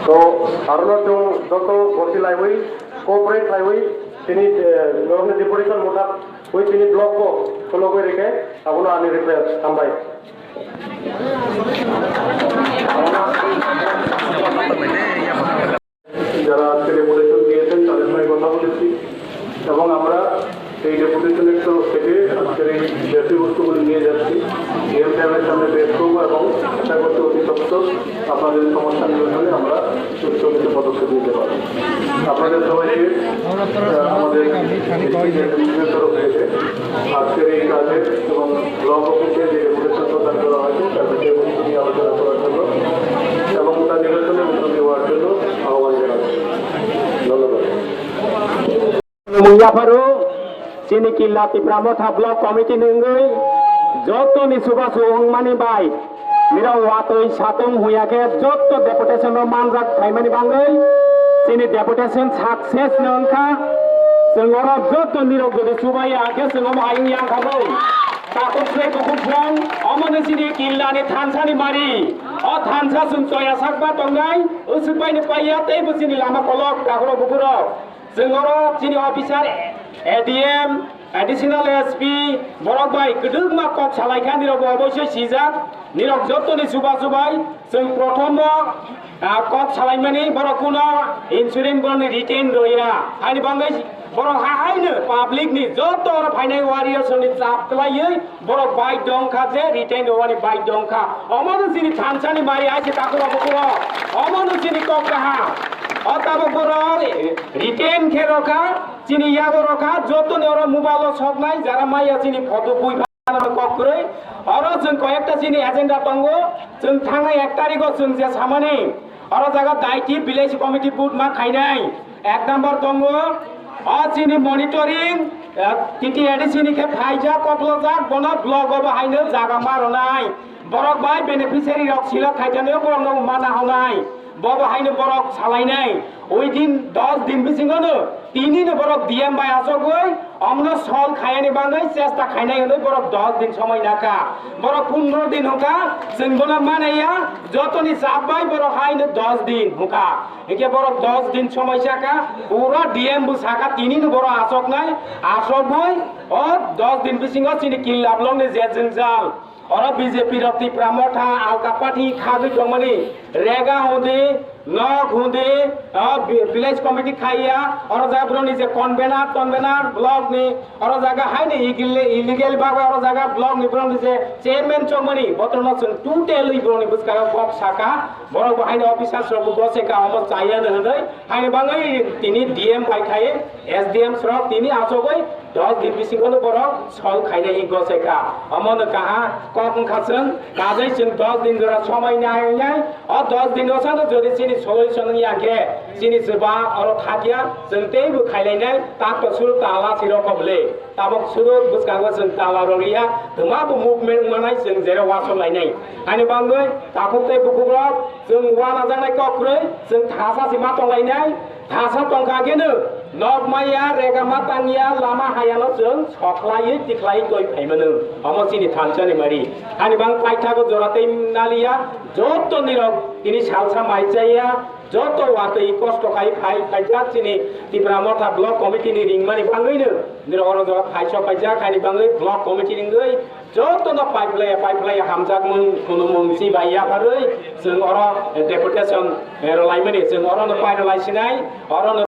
तो आरोना जो भर्ती लाइब्रेरी कोऑपरेट लाइब्रेरी তিনি গভর্নমেন্ট ডিপুটেশন মোটা ওই তিনি ব্লক को ফলো করে রেখে আপনারা আমি রিপ্লেস হামবাই যারা আজকে ডেপুটেশন দিয়েছেন তাদের সঙ্গে কথা বলেছি এবং আমরা এই ডেপুটেশনের তরফ থেকে আজকের এই বিষয়বস্তুগুলি নিয়ে যাচ্ছি ডিএম সাহেবের সামনে পেশ করবো এবং আশা করতে অতি সত্ত্বর আপনাদের সমস্যা নিরসনে আমরা সুস্থ পদক্ষেপ নিতে পারব। আপনাদের সবাইকে আমাদের তরফ থেকে আজকের এই কাজের এবং ব্লক অফিসে যে ডেপুটেশন প্রদান করা হয়েছে তার বিষয়বস্তু নিয়ে আলোচনা করার জন্য এবং তার নিরসনে উদ্যোগ নেওয়ার জন্য আহ্বান জানাচ্ছি। ধন্যবাদ। Sini kilati pramotha blok committee nengai joto ni suba suhongmani bai mira watoi satung huyake joto deputation no manjak thaimani bangai sini deputation success nongkha sengora joto nirok jodi subai age sengom aing yang khabai takut sei kokuk jong amane sini kilani thansani mari o thansa sun choya sakba tongai usupai ni paya tei busini lama kolok kakro bukuro sengora sini officer ADM additional SP बरक भाई गदुग मा कक सालायखा निरक अबश्य सिजाक निरक जतनि सुबा सुबाय जों प्रथम कक सालायमानि बरक कुनो insurance बरनि retain रया आनि बांगाय बरक हाहायनो पाब्लिक नि जत अर फाइनाय वारियर्स नि चापलायै बरक बाय दंखा जे रिटेन रवानि बाय दंखा अमनो सिनि थानसानि मारि आइसे ताकुरा बकुरा अमनो सिनि कक कहा अताबो बरक रिटेन खे रखा চিনি ইয়াগো রখা যত নেওরা মোবাইল সব নাই যারা মাইয়া চিনি ফটো বই বানানো কক করে আর जों কয়েকটা চিনি এজেন্ডা দঙ্গ जों थांनाय 1 তারিখও जों যে সামানে আর জায়গা দায়িত্ব ভিলেজ কমিটি বুট মা খাইনাই 1 নাম্বার দঙ্গ চিনি মনিটরিং টিটি এডিসিনি কে ফাইজা কপলো যাক বনা ব্লগ বাহাইনো জায়গা মারনাই বরক বাই বেনিফিশিয়ারি রক ছিল খাইজানো বরং মানা হনাই बहायनो बरक सालायनाय ओइ दिन 10 दिन बिसिङनो तिनिनो बरक डिएम बाय आसगै अमनो सल खायनि बाङै चेष्टा खायनाय होनै बरक 10 दिन समय नाका बरक 15 दिन होका जों बना मानाया जतनि जाबाय बरक हायनो 10 दिन होका एके बरक 10 दिन समय साका पूरा डिएम बुसाका तिनिनो बरक आसगनाय आसगै ओ 10 दिन बिसिङो सिनि किल लाबलंनि जे जंजाल और बीजेपी रति प्रामथा आलका पाठी खागै दंमनि रेगा होदे नक होदे विलेज कमिटी खाइया और जाब्रनि जे कन्वेनर ब्लॉक नि और जागा हाइने इलीगल बाबा और जागा ब्लॉक नि ब्रनि जे चेयरमैन चमनि बतरन जों टोटल ब्रनि बुसका बक साका बर हाइने अफिसार सब बसेका अम चायानो होनै हाइने बाङै तिनि डीएम बायखाय एसडीएम स्र तिनि आसगै 10 दिन बिसिङनो बर सल खाइने हि गसेका अमन कहा कम खासन काजै जों 10 दिन जरा समय नायनाय अ 10 दिन ओसन जदि सिनि सल्युसन याके सिनि जबा और थाकिया जों तेबो खाइलायनाय ताक सुरु ताला सिरकबले ताबक सुरु बुसकागो जों ताला ररिया धमाबो मुभमेन्ट मानाय जों जेरा वासलायनाय आनि बांगै ताखुते बुकुब्रब जों वाना जानाय कख्रै जों थासा सिमा तंलायनाय थासा तंखागेनो नगमाया रेगामा तांगिया लामा हायानो जों सख्लायै तिख्लायै गय फाइमोनो अमसिनि थानसानि मारि आनि बां पाइथागो जरातै नालिया जत निरक तिनि सालसा माइजाया जत वातै कष्ट खाइ फाइजा सिनि तिब्रा मथा ब्लक कमिटि नि रिंमानि बाङैनो निरक जरा फाइसा फाइजा खानि बाङै ब्लक कमिटि रिंगै जत न पाइपलाय हामजाक मुं कुनु मुंसि बाया फारै जों अर डेपुटेशन लाइमानि जों अरनो पाइरलाइसिनाय अरनो